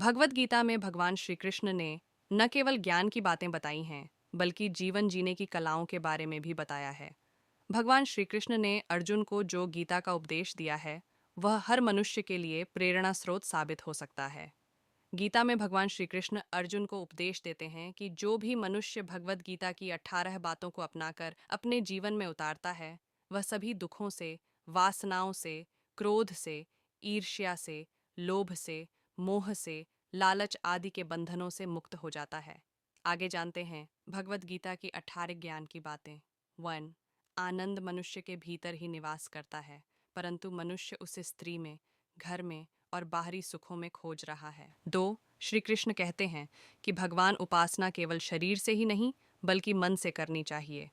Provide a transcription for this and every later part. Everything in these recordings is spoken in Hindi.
भगवत गीता में भगवान श्री कृष्ण ने न केवल ज्ञान की बातें बताई हैं, बल्कि जीवन जीने की कलाओं के बारे में भी बताया है। भगवान श्री कृष्ण ने अर्जुन को जो गीता का उपदेश दिया है, वह हर मनुष्य के लिए प्रेरणा स्रोत साबित हो सकता है। गीता में भगवान श्री कृष्ण अर्जुन को उपदेश देते हैं कि जो भी मनुष्य भगवत गीता की 18 बातों को अपनाकर अपने जीवन में उतारता है, वह सभी दुखों से, वासनाओं से, क्रोध से, ईर्ष्या से, लोभ से, मोह से, लालच आदि के बंधनों से मुक्त हो जाता है। आगे जानते हैं भगवत गीता की 18 ज्ञान की बातें। 1. आनंद मनुष्य के भीतर ही निवास करता है, परंतु मनुष्य उसे स्त्री में, घर में और बाहरी सुखों में खोज रहा है। 2. श्री कृष्ण कहते हैं कि भगवान उपासना केवल शरीर से ही नहीं, बल्कि मन से करनी चाहिए।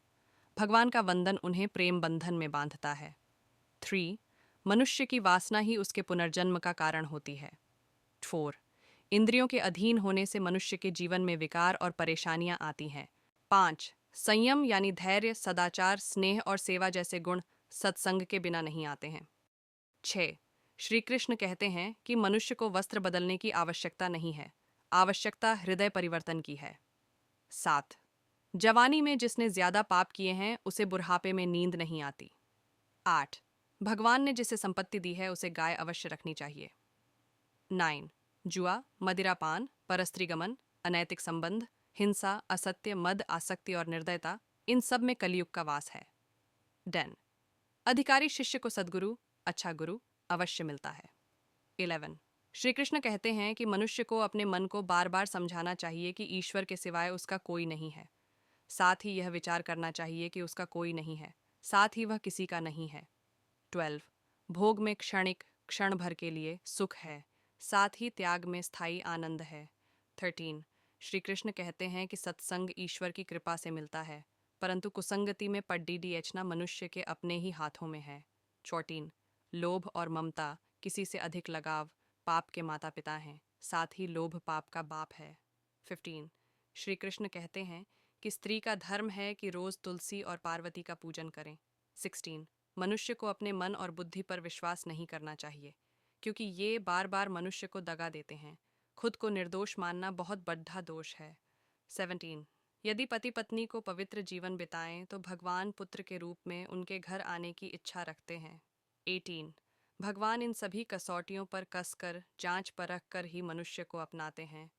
भगवान का वंदन उन्हें प्रेम बंधन में बांधता है। 3. मनुष्य की वासना ही उसके पुनर्जन्म का कारण होती है। 4. इंद्रियों के अधीन होने से मनुष्य के जीवन में विकार और परेशानियां आती हैं। 5. संयम यानी धैर्य, सदाचार, स्नेह और सेवा जैसे गुण सत्संग के बिना नहीं आते हैं। 6. श्री कृष्ण कहते हैं कि मनुष्य को वस्त्र बदलने की आवश्यकता नहीं है, आवश्यकता हृदय परिवर्तन की है। 7. जवानी में जिसने ज्यादा पाप किए हैं, उसे बुढ़ापे में नींद नहीं आती। 8. भगवान ने जिसे संपत्ति दी है, उसे गाय अवश्य रखनी चाहिए। 9. जुआ, मदिरापान, परस्त्रीगमन, अनैतिक संबंध, हिंसा, असत्य, मद, आसक्ति और निर्दयता, इन सब में कलयुग का वास है। 10. अधिकारी शिष्य को सद्गुरु, अच्छा गुरु, अवश्य मिलता है। 11. श्री कृष्ण कहते हैं कि मनुष्य को अपने मन को बार बार समझाना चाहिए कि ईश्वर के सिवाय उसका कोई नहीं है। साथ ही यह विचार करना चाहिए कि उसका कोई नहीं है, साथ ही वह किसी का नहीं है। 12. भोग में क्षणिक, क्षण भर के लिए सुख है, साथ ही त्याग में स्थायी आनंद है। 13. श्री कृष्ण कहते हैं कि सत्संग ईश्वर की कृपा से मिलता है, परंतु कुसंगति में पड्डी डीएचना मनुष्य के अपने ही हाथों में है। 14. लोभ और ममता, किसी से अधिक लगाव, पाप के माता पिता हैं, साथ ही लोभ पाप का बाप है। 15. श्री कृष्ण कहते हैं कि स्त्री का धर्म है कि रोज तुलसी और पार्वती का पूजन करें। 16. मनुष्य को अपने मन और बुद्धि पर विश्वास नहीं करना चाहिए, क्योंकि ये बार बार मनुष्य को दगा देते हैं। खुद को निर्दोष मानना बहुत बड़ा दोष है। 17. यदि पति पत्नी को पवित्र जीवन बिताएं तो भगवान पुत्र के रूप में उनके घर आने की इच्छा रखते हैं। 18. भगवान इन सभी कसौटियों पर कसकर, जांच परख कर ही मनुष्य को अपनाते हैं।